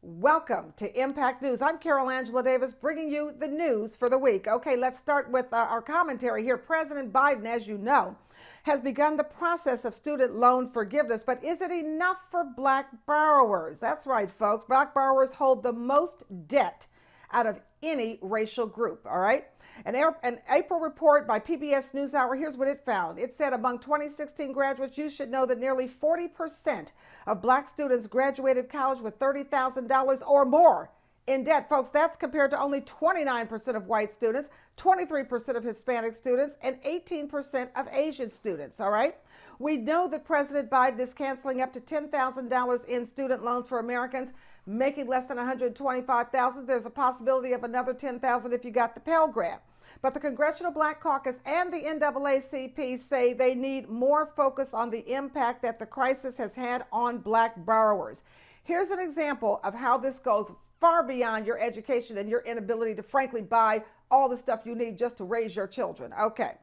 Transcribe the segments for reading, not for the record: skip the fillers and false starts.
Welcome to Impact News. I'm Carol Angela Davis, bringing you the news for the week. Okay, let's start with our commentary here. President Biden, as you know, has begun the process of student loan forgiveness, but is it enough for Black borrowers? That's right, folks. Black borrowers hold the most debt out of any racial group, all right? An April report by PBS NewsHour, here's what it found. It said among 2016 graduates, you should know that nearly 40% of Black students graduated college with $30,000 or more in debt. Folks, that's compared to only 29% of white students, 23% of Hispanic students, and 18% of Asian students, all right? We know that President Biden is canceling up to $10,000 in student loans for Americans making less than $125,000. There's a possibility of another $10,000 if you got the Pell Grant. But the Congressional Black Caucus and the NAACP say they need more focus on the impact that the crisis has had on Black borrowers. Here's an example of how this goes far beyond your education and your inability to frankly buy all the stuff you need just to raise your children. Okay.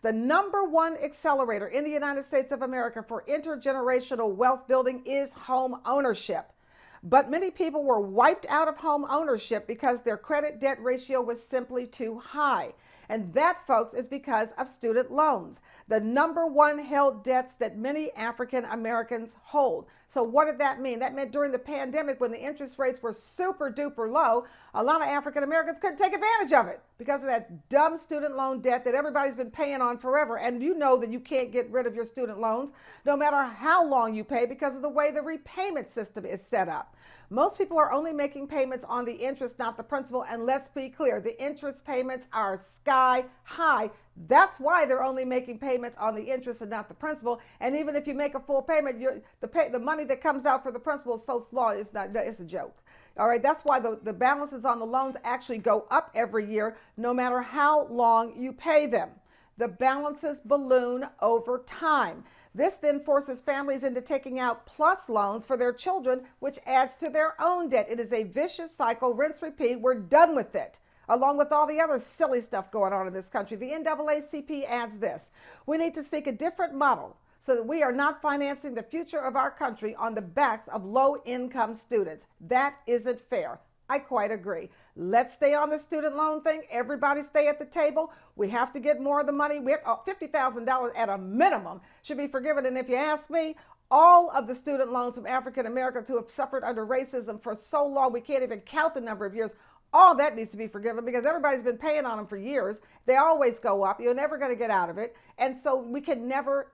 The number one accelerator in the United States of America for intergenerational wealth building is home ownership. But many people were wiped out of home ownership because their credit debt ratio was simply too high. And that, folks, is because of student loans, the number one held debts that many African Americans hold. So what did that mean? That meant during the pandemic, when the interest rates were super duper low, a lot of African Americans couldn't take advantage of it because of that dumb student loan debt that everybody's been paying on forever. And you know that you can't get rid of your student loans no matter how long you pay because of the way the repayment system is set up. Most people are only making payments on the interest, not the principal. And let's be clear, the interest payments are sky high. That's why they're only making payments on the interest and not the principal. And even if you make a full payment, the money that comes out for the principal is so small, it's a joke. All right, that's why the balances on the loans actually go up every year, no matter how long you pay them. The balances balloon over time. This then forces families into taking out plus loans for their children, which adds to their own debt. It is a vicious cycle, rinse, repeat. We're done with it, along with all the other silly stuff going on in this country. The NAACP adds this: we need to seek a different model so that we are not financing the future of our country on the backs of low-income students. That isn't fair. I quite agree. Let's stay on the student loan thing. Everybody stay at the table. We have to get more of the money. We have $50,000 at a minimum should be forgiven. And if you ask me, all of the student loans from African Americans who have suffered under racism for so long, we can't even count the number of years. All that needs to be forgiven because everybody's been paying on them for years. They always go up. You're never going to get out of it. And so we can never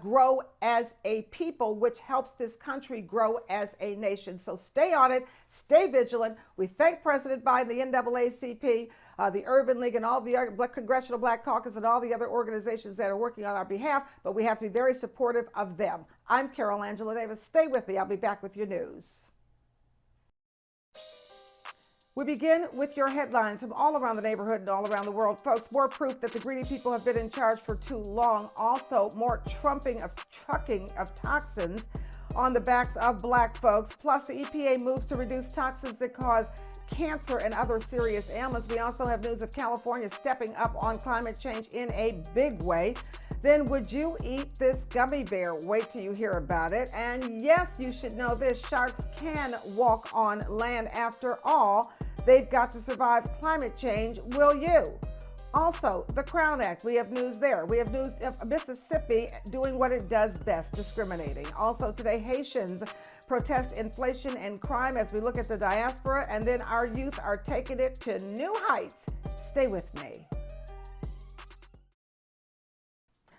grow as a people, which helps this country grow as a nation. So stay on it, stay vigilant. We thank President Biden, the NAACP, the Urban League, and all the Congressional Black Caucus and all the other organizations that are working on our behalf, but we have to be very supportive of them. I'm Carol Angela Davis. Stay with me. I'll be back with your news. We begin with your headlines from all around the neighborhood and all around the world. Folks, more proof that the greedy people have been in charge for too long. Also, more trucking of toxins on the backs of Black folks. Plus, the EPA moves to reduce toxins that cause cancer and other serious ailments. We also have news of California stepping up on climate change in a big way. Then would you eat this gummy bear? Wait till you hear about it. And yes, you should know this: sharks can walk on land. After all, they've got to survive climate change. Will you? Also, the Crown Act, we have news there. We have news of Mississippi doing what it does best, discriminating. Also today, Haitians protest inflation and crime as we look at the diaspora, and then our youth are taking it to new heights. Stay with me.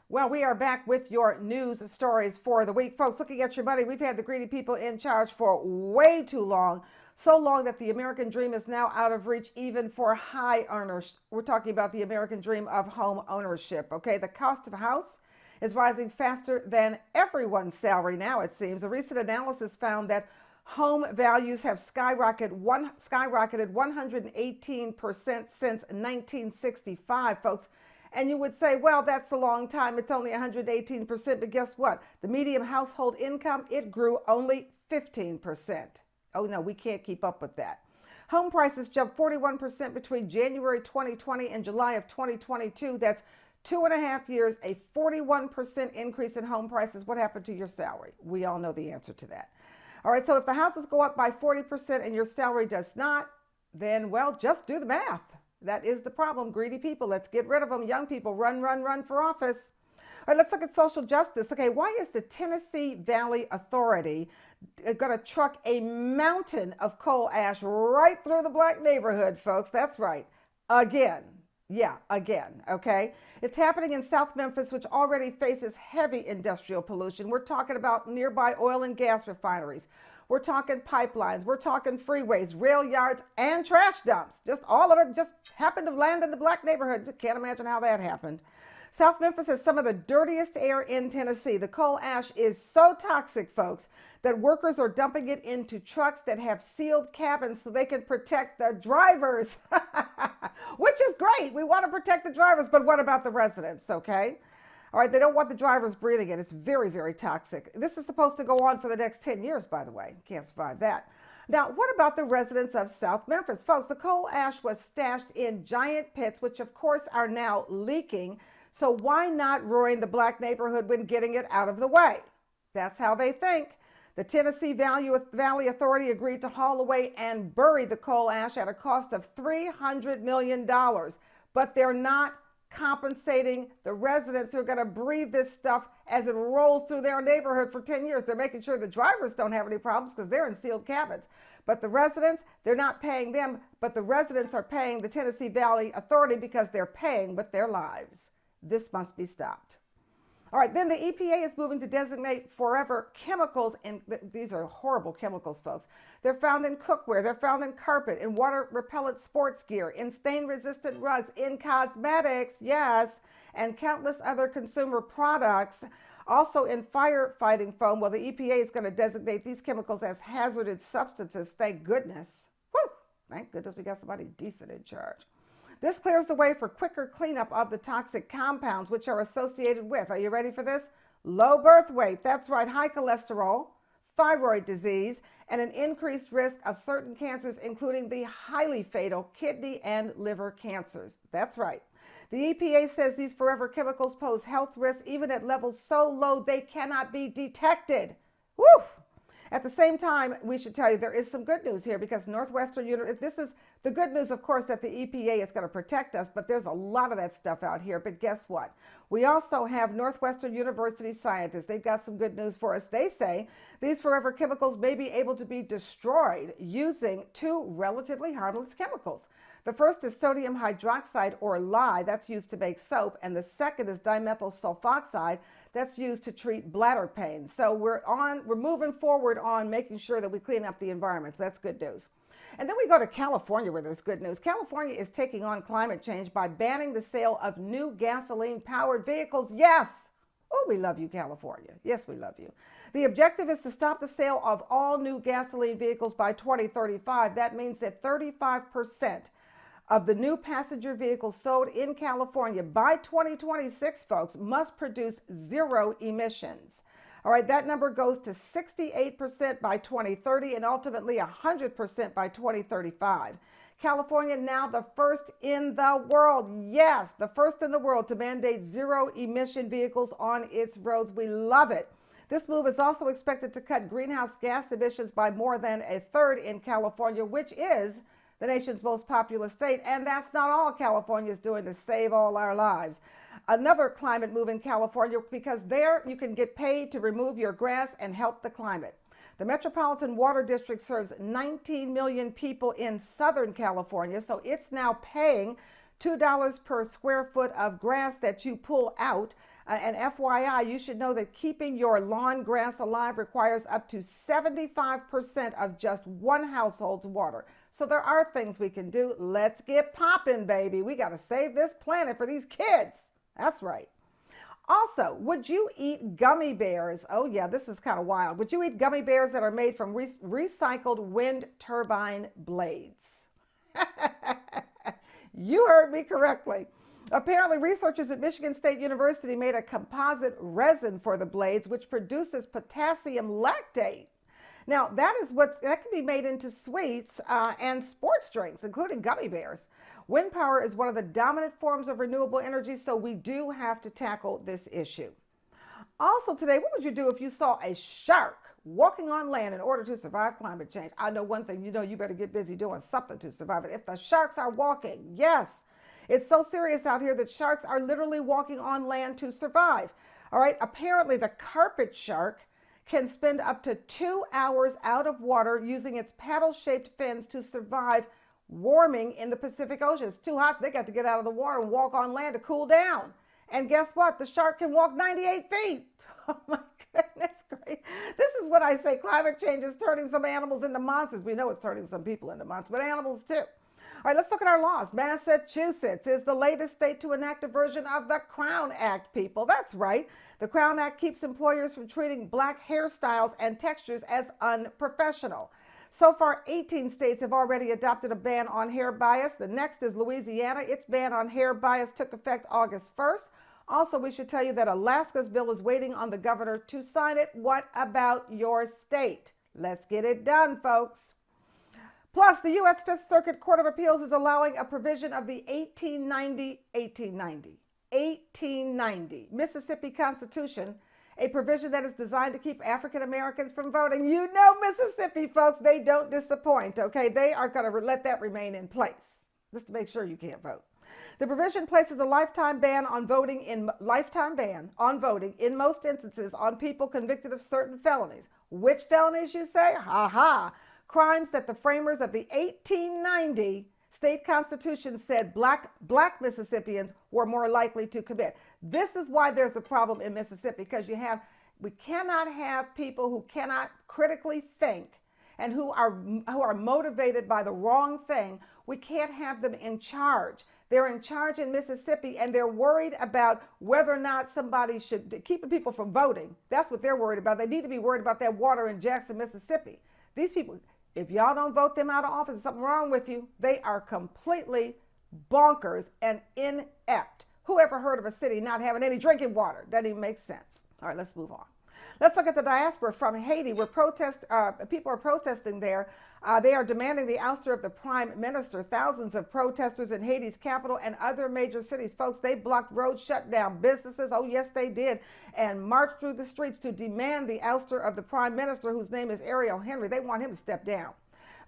Well, we are back with your news stories for the week. Folks, looking at your money, we've had the greedy people in charge for way too long. So long that the American dream is now out of reach even for high earners. We're talking about the American dream of home ownership, okay? The cost of a house is rising faster than everyone's salary now, it seems. A recent analysis found that home values have skyrocketed 118% since 1965, folks. And you would say, well, that's a long time. It's only 118%. But guess what? The median household income, it grew only 15%. Oh, no, we can't keep up with that. Home prices jumped 41% between January 2020 and July of 2022. That's 2.5 years, a 41% increase in home prices. What happened to your salary? We all know the answer to that. All right, so if the houses go up by 40% and your salary does not, then, well, just do the math. That is the problem. Greedy people. Let's get rid of them. Young people, run, run, run for office. All right, let's look at social justice. Okay, why is the Tennessee Valley Authority going to truck a mountain of coal ash right through the black neighborhood, folks? That's right. Again. Yeah, again, okay? It's happening in South Memphis, which already faces heavy industrial pollution. We're talking about nearby oil and gas refineries. We're talking pipelines. We're talking freeways, rail yards, and trash dumps. Just all of it just happened to land in the black neighborhood. Can't imagine how that happened. South Memphis has some of the dirtiest air in Tennessee. The coal ash is so toxic, folks, that workers are dumping it into trucks that have sealed cabins so they can protect the drivers, which is great. We want to protect the drivers, but what about the residents, okay? All right, they don't want the drivers breathing it. It's very, very toxic. This is supposed to go on for the next 10 years, by the way. Can't survive that. Now, what about the residents of South Memphis? Folks, the coal ash was stashed in giant pits, which of course are now leaking. So why not ruin the black neighborhood when getting it out of the way? That's how they think. The Tennessee Valley Authority agreed to haul away and bury the coal ash at a cost of $300 million. But they're not compensating the residents who are going to breathe this stuff as it rolls through their neighborhood for 10 years. They're making sure the drivers don't have any problems because they're in sealed cabins. But the residents, they're not paying them, but the residents are paying the Tennessee Valley Authority because they're paying with their lives. This must be stopped. All right, then the EPA is moving to designate forever chemicals, and these are horrible chemicals, folks. They're found in cookware, they're found in carpet, in water-repellent sports gear, in stain-resistant rugs, in cosmetics, yes, and countless other consumer products. Also in firefighting foam. Well, the EPA is going to designate these chemicals as hazardous substances. Thank goodness. Whew, thank goodness we got somebody decent in charge. This clears the way for quicker cleanup of the toxic compounds which are associated with, are you ready for this? Low birth weight, that's right, high cholesterol, thyroid disease, and an increased risk of certain cancers, including the highly fatal kidney and liver cancers. That's right. The EPA says these forever chemicals pose health risks even at levels so low they cannot be detected. Woo! At the same time, we should tell you there is some good news here because Northwestern University, this is the good news, of course, that the EPA is going to protect us, but there's a lot of that stuff out here. But guess what? We also have Northwestern University scientists. They've got some good news for us. They say these forever chemicals may be able to be destroyed using two relatively harmless chemicals. The first is sodium hydroxide, or lye, that's used to make soap, and the second is dimethyl sulfoxide, that's used to treat bladder pain. So we're moving forward on making sure that we clean up the environment. So that's good news. And then we go to California where there's good news. California is taking on climate change by banning the sale of new gasoline-powered vehicles. Yes! Oh, we love you, California. Yes, we love you. The objective is to stop the sale of all new gasoline vehicles by 2035. That means that 35% of the new passenger vehicles sold in California by 2026, folks, must produce zero emissions. All right, that number goes to 68% by 2030 and ultimately 100% by 2035. California now the first in the world, yes, the first in the world to mandate zero emission vehicles on its roads. We love it. This move is also expected to cut greenhouse gas emissions by more than a third in California, which is the nation's most populous state. And that's not all California is doing to save all our lives. Another climate move in California, because there you can get paid to remove your grass and help the climate. The Metropolitan Water District serves 19 million people in Southern California, so it's now paying $2 per square foot of grass that you pull out. And FYI, you should know that keeping your lawn grass alive requires up to 75% of just one household's water. So there are things we can do. Let's get popping, baby. We got to save this planet for these kids. That's right. Also, would you eat gummy bears? Oh yeah, this is kind of wild. Would you eat gummy bears that are made from recycled wind turbine blades? You heard me correctly. Apparently, researchers at Michigan State University made a composite resin for the blades, which produces potassium lactate. Now, that can be made into sweets and sports drinks, including gummy bears. Wind power is one of the dominant forms of renewable energy, so we do have to tackle this issue. Also today, what would you do if you saw a shark walking on land in order to survive climate change. I know one thing, you better get busy doing something to survive it. If the sharks are walking, yes, it's so serious out here that sharks are literally walking on land to survive. All right, apparently the carpet shark can spend up to 2 hours out of water using its paddle-shaped fins to survive warming in the Pacific Ocean. It's too hot. They got to get out of the water and walk on land to cool down. And guess what? The shark can walk 98 feet. Oh my goodness, great. This is what I say. Climate change is turning some animals into monsters. We know it's turning some people into monsters, but animals too. All right, let's look at our laws. Massachusetts is the latest state to enact a version of the Crown Act, people. That's right. The Crown Act keeps employers from treating black hairstyles and textures as unprofessional. So far, 18 states have already adopted a ban on hair bias. The next is Louisiana. Its ban on hair bias took effect August 1st. Also, we should tell you that Alaska's bill is waiting on the governor to sign it. What about your state? Let's get it done, folks. Plus, the U.S. Fifth Circuit Court of Appeals is allowing a provision of the 1890 Mississippi Constitution, a provision that is designed to keep African Americans from voting. You know Mississippi, folks, they don't disappoint, okay? They are going to let that remain in place just to make sure you can't vote. The provision places a lifetime ban on voting in most instances on people convicted of certain felonies. Which felonies, you say? Ha ha. Crimes that the framers of the 1890 state constitution said black Mississippians were more likely to commit. This is why there's a problem in Mississippi, because we cannot have people who cannot critically think and who are motivated by the wrong thing. We can't have them in charge. They're in charge in Mississippi, and they're worried about whether or not somebody should keep people from voting. That's what they're worried about. They need to be worried about that water in Jackson, Mississippi. These people, if y'all don't vote them out of office, there's something wrong with you. They are completely bonkers and inept. Who ever heard of a city not having any drinking water? Doesn't even make sense. All right, let's move on. Let's look at the diaspora from Haiti, where people are protesting there. They are demanding the ouster of the prime minister. Thousands of protesters in Haiti's capital and other major cities. Folks, they blocked roads, shut down businesses. Oh, yes, they did. And marched through the streets to demand the ouster of the prime minister, whose name is Ariel Henry. They want him to step down.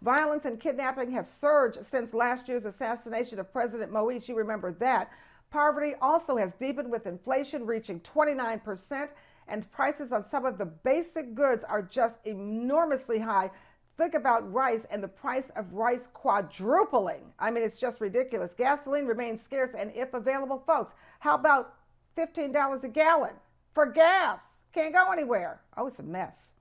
Violence and kidnapping have surged since last year's assassination of President Moise. You remember that. Poverty also has deepened, with inflation reaching 29%. And prices on some of the basic goods are just enormously high. Think about rice, and the price of rice quadrupling. I mean, it's just ridiculous. Gasoline remains scarce, and if available, folks, how about $15 a gallon for gas? Can't go anywhere. Oh, it's a mess.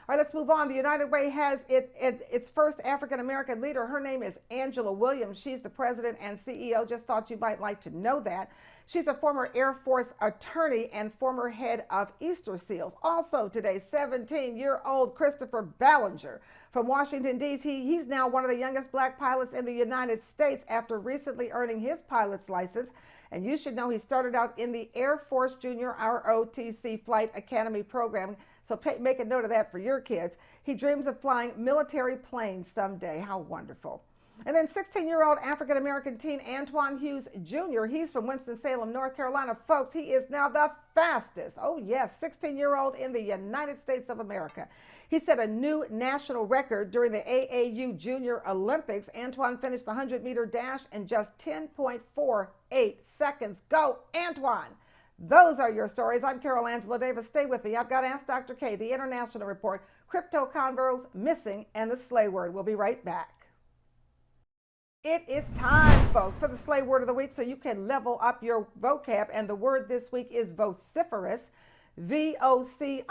All right, let's move on. The United Way has its first African-American leader. Her name is Angela Williams. She's the president and CEO. Just thought you might like to know that. She's a former Air Force attorney and former head of Easter SEALs. Also today, 17-year-old Christopher Ballinger from Washington, D.C. He's now one of the youngest black pilots in the United States after recently earning his pilot's license. And you should know he started out in the Air Force Junior ROTC Flight Academy program. So make a note of that for your kids. He dreams of flying military planes someday. How wonderful. And then 16-year-old African-American teen Antoine Hughes Jr., he's from Winston-Salem, North Carolina. Folks, he is now the fastest, oh yes, 16-year-old in the United States of America. He set a new national record during the AAU Junior Olympics. Antoine finished the 100-meter dash in just 10.48 seconds. Go, Antoine! Those are your stories. I'm Carol Angela Davis. Stay with me. I've got Ask Dr. K, the International Report, Crypto Convos, Missing, and the Slay Word. We'll be right back. It is time, folks, for the Slay Word of the Week so you can level up your vocab. And the word this week is vociferous, V-O-C-I-F-E-R-O-U-S,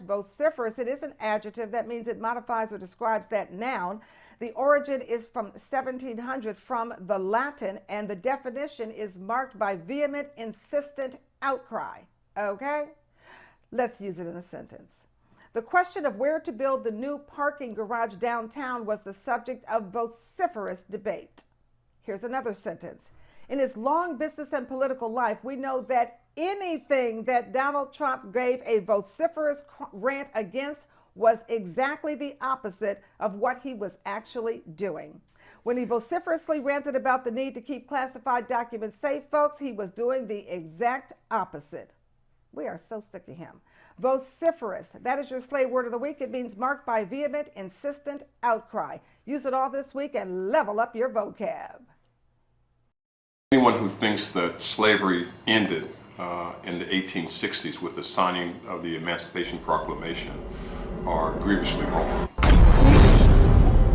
vociferous. It is an adjective. That means it modifies or describes that noun. The origin is from 1700 from the Latin, and the definition is marked by vehement, insistent outcry. Okay? Let's use it in a sentence. The question of where to build the new parking garage downtown was the subject of vociferous debate. Here's another sentence. In his long business and political life, we know that anything that Donald Trump gave a vociferous rant against was exactly the opposite of what he was actually doing. When he vociferously ranted about the need to keep classified documents safe, folks, he was doing the exact opposite. We are so sick of him. Vociferous, that is your slave word of the week. It means marked by vehement, insistent outcry. Use it all this week and level up your vocab. Anyone who thinks that slavery ended in the 1860s with the signing of the Emancipation Proclamation are grievously wrong.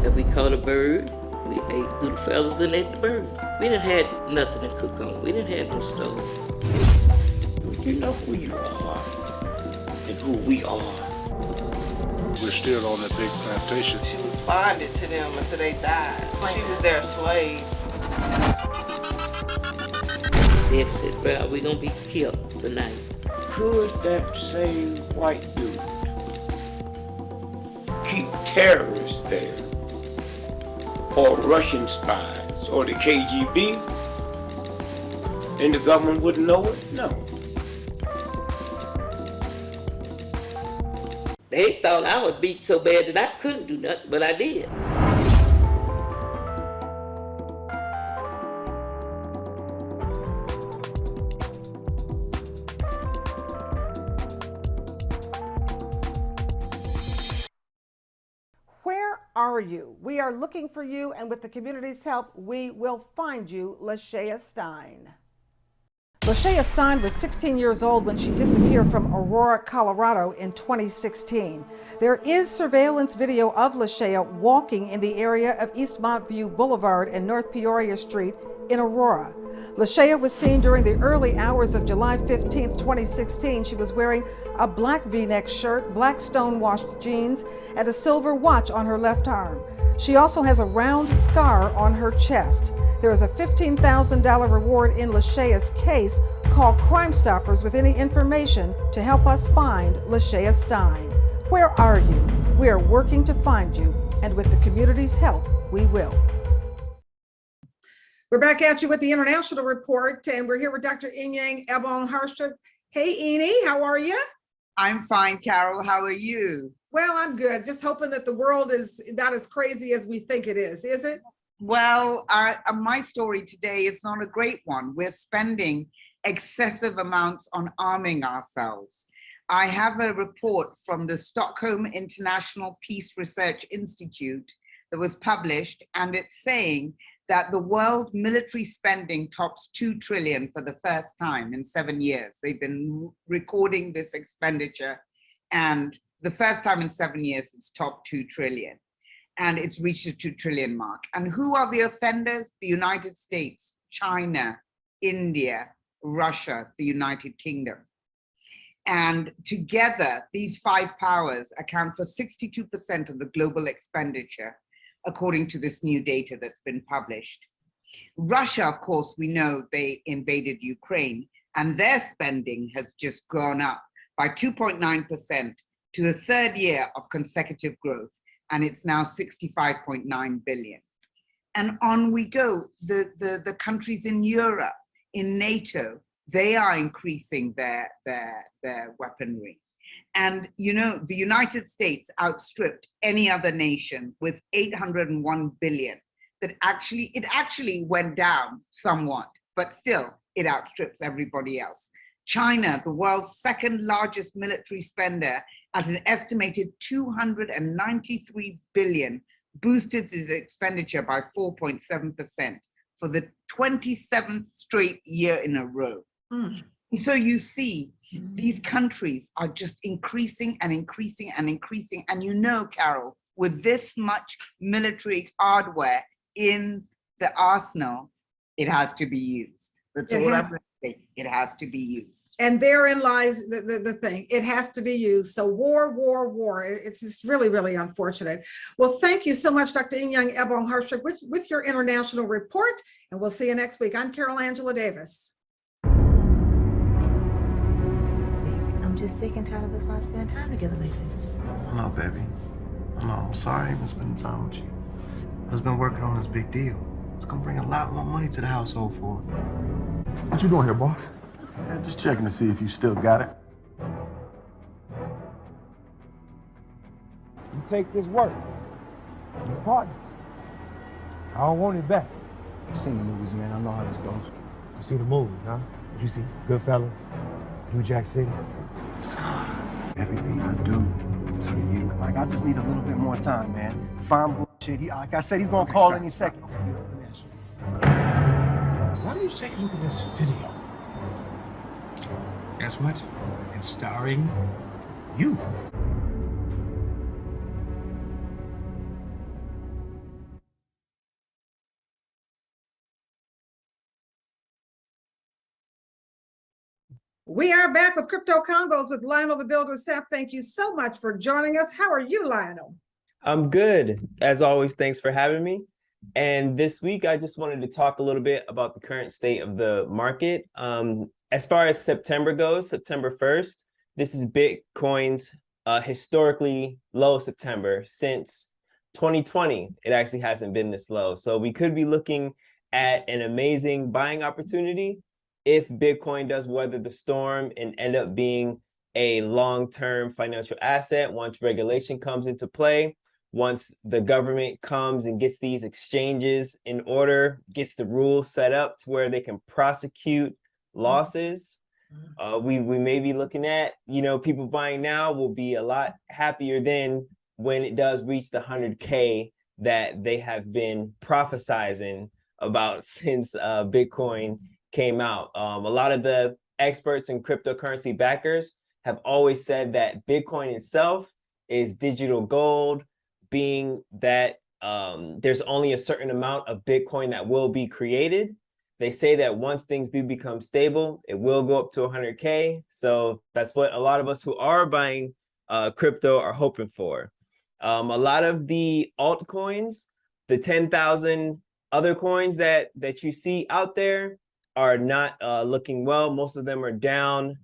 If we caught a bird, we ate through the feathers and ate the bird. We didn't have nothing to cook on. We didn't have no stove. You know who you are and who we are. We're still on that big plantation. She was bonded to them until they died. She was their slave. They said, well, we're going to be killed tonight. Could that same white dude keep terrorists there? Or Russian spies? Or the KGB? And the government wouldn't know it? No. They thought I was beat so bad that I couldn't do nothing, but I did. Where are you? We are looking for you, and with the community's help, we will find you, Lashaya Stein. Lashaya Stein was 16 years old when she disappeared from Aurora, Colorado in 2016. There is surveillance video of Lashaya walking in the area of East Montview Boulevard and North Peoria Street in Aurora. Lashaya was seen during the early hours of July 15, 2016. She was wearing a black V-neck shirt, black stone-washed jeans, and a silver watch on her left arm. She also has a round scar on her chest. There is a $15,000 reward in Lashaya's case. Call Crime Stoppers with any information to help us find Lashaya Stein. Where are you? We are working to find you, and with the community's help, we will. We're back at you with the International Report, and we're here with Dr. Inyang Ebong-Harstrup. Hey, Eni, how are you? I'm fine, Carol. How are you? Well, I'm good. Just hoping that the world is not as crazy as we think it is it? Well, my story today is not a great one. We're spending excessive amounts on arming ourselves. I have a report from the Stockholm International Peace Research Institute that was published, and it's saying that the world military spending tops 2 trillion for the first time in 7 years. They've been recording this expenditure, and the first time in 7 years it's topped 2 trillion. And it's reached the 2 trillion mark. And who are the offenders? The United States, China, India, Russia, the United Kingdom. And together, these 5 powers account for 62% of the global expenditure, according to this new data that's been published. Russia, of course, we know they invaded Ukraine, and their spending has just gone up by 2.9% to the 3rd year of consecutive growth, and it's now 65.9 billion. And on we go. The countries in Europe, in NATO, they are increasing their weaponry. And you know, the United States outstripped any other nation with 801 billion. It actually went down somewhat, but still it outstrips everybody else. China, the world's 2nd largest military spender, at an estimated 293 billion, boosted its expenditure by 4.7% for the 27th straight year in a row. So you see, these countries are just increasing and increasing and increasing. And you know, Carol, with this much military hardware in the arsenal, it has to be used. That's all I'm going to say. It has to be used. And therein lies the thing. It has to be used. So war. It's just really, really unfortunate. Well, thank you so much, Dr. Inyang Ebong-Harstrup, with your international report. And we'll see you next week. I'm Carol Angela Davis. I'm just sick and tired of us not spending time together lately. I know, baby. I know. I'm sorry I've been spending time with you. I've been working on this big deal. It's gonna bring a lot more money to the household for it. What you doing here, boss? Yeah, just checking to see if you still got it. You take this work, your partner. I don't want it back. I've seen the movies, man. I know how this goes. You see the movie, huh? You see Goodfellas, New Jack City. Everything I do is for you. Like, I just need a little bit more time, man. Fine bullshit. Like I said, he's gonna call any second. Okay, let me ask you this. Why don't you take a look at this video? Guess what? It's starring you. We are back with Crypto Convos with Lionel the Builder Sapp. Thank you so much for joining us. How are you, Lionel? I'm good. As always, thanks for having me. And this week, I just wanted to talk a little bit about the current state of the market. As far as September goes, September 1st, this is Bitcoin's historically low September since 2020. It actually hasn't been this low. So we could be looking at an amazing buying opportunity if Bitcoin does weather the storm and end up being a long-term financial asset once regulation comes into play, once the government comes and gets these exchanges in order, gets the rules set up to where they can prosecute losses. We may be looking at, people buying now will be a lot happier than when it does reach the 100K that they have been prophesizing about since Bitcoin came out. A lot of the experts and cryptocurrency backers have always said that Bitcoin itself is digital gold, being that there's only a certain amount of Bitcoin that will be created. They say that once things do become stable, it will go up to 100K. So that's what a lot of us who are buying crypto are hoping for. A lot of the altcoins, the 10,000 other coins that you see out there, are not looking well. Most of them are down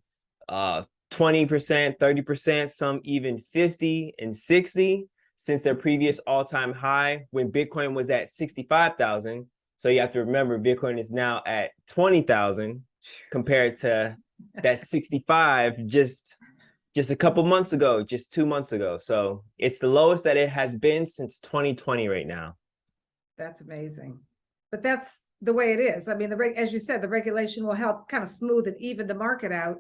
20%, 30%, some even 50 and 60 since their previous all-time high when Bitcoin was at 65,000. So you have to remember Bitcoin is now at 20,000 compared to that 65 just a couple months ago, just 2 months ago. So it's the lowest that it has been since 2020 right now. That's amazing. But that's the way it is. I mean, as you said, the regulation will help kind of smooth and even the market out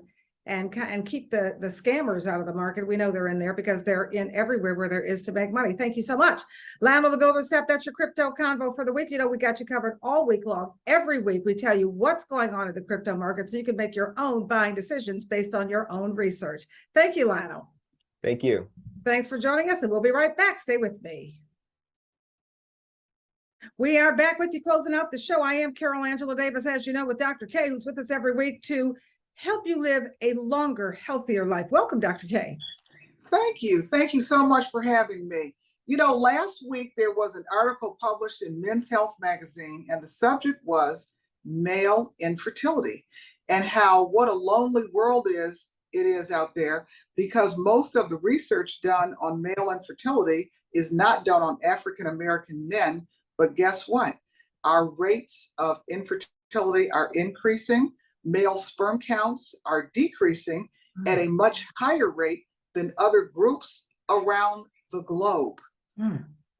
and keep the scammers out of the market. We know they're in there because they're in everywhere where there is to make money. Thank you so much. Lionel the Builder Sapp, that's your crypto convo for the week. We got you covered all week long. Every week we tell you what's going on in the crypto market so you can make your own buying decisions based on your own research. Thank you, Lionel. Thank you. Thanks for joining us, and we'll be right back. Stay with me. We are back with you, closing out the show. I am Carol Angela Davis, as you know, with Dr. K, who's with us every week to help you live a longer, healthier life. Welcome, Dr. K. Thank you. Thank you so much for having me. Last week there was an article published in Men's Health magazine, and the subject was male infertility and what a lonely world it is out there, because most of the research done on male infertility is not done on African American men. But guess what? Our rates of infertility are increasing. Male sperm counts are decreasing at a much higher rate than other groups around the globe.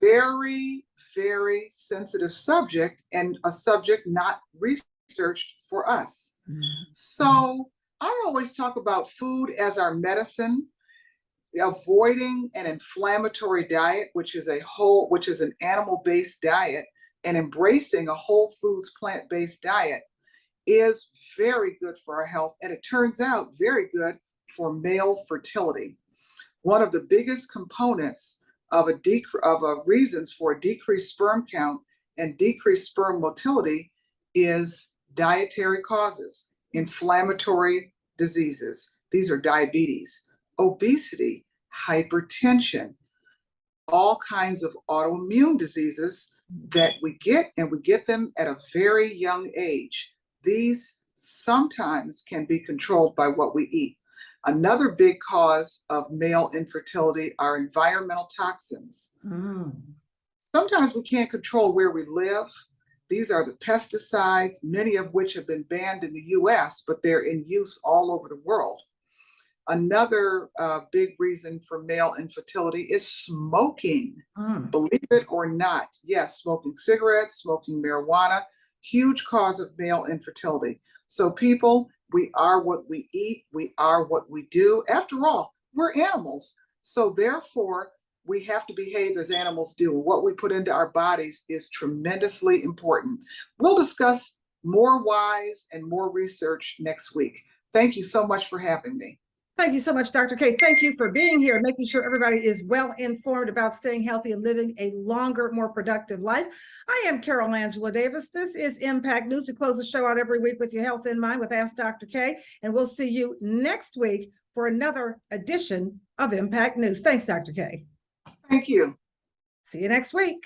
Very, very sensitive subject, and a subject not researched for us. So I always talk about food as our medicine, avoiding an inflammatory diet, which is an animal-based diet, and embracing a whole foods plant-based diet is very good for our health, and it turns out very good for male fertility. One of the biggest components of reasons for a decreased sperm count and decreased sperm motility is dietary causes, inflammatory diseases. These are diabetes, obesity, hypertension, all kinds of autoimmune diseases that we get, and we get them at a very young age. These sometimes can be controlled by what we eat. Another big cause of male infertility are environmental toxins. Sometimes we can't control where we live. These are the pesticides, many of which have been banned in the US, but they're in use all over the world. Another big reason for male infertility is smoking. Believe it or not, yes, smoking cigarettes, smoking marijuana, huge cause of male infertility. So people, we are what we eat, we are what we do. After all, We're animals. So therefore, we have to behave as animals do. What we put into our bodies is tremendously important. We'll discuss more whys and more research next week. Thank you so much for having me. Thank you so much, Dr. K. Thank you for being here and making sure everybody is well informed about staying healthy and living a longer, more productive life. I am Carol Angela Davis. This is Impact News. We close the show out every week with your health in mind with Ask Dr. K. And we'll see you next week for another edition of Impact News. Thanks, Dr. K. Thank you. See you next week.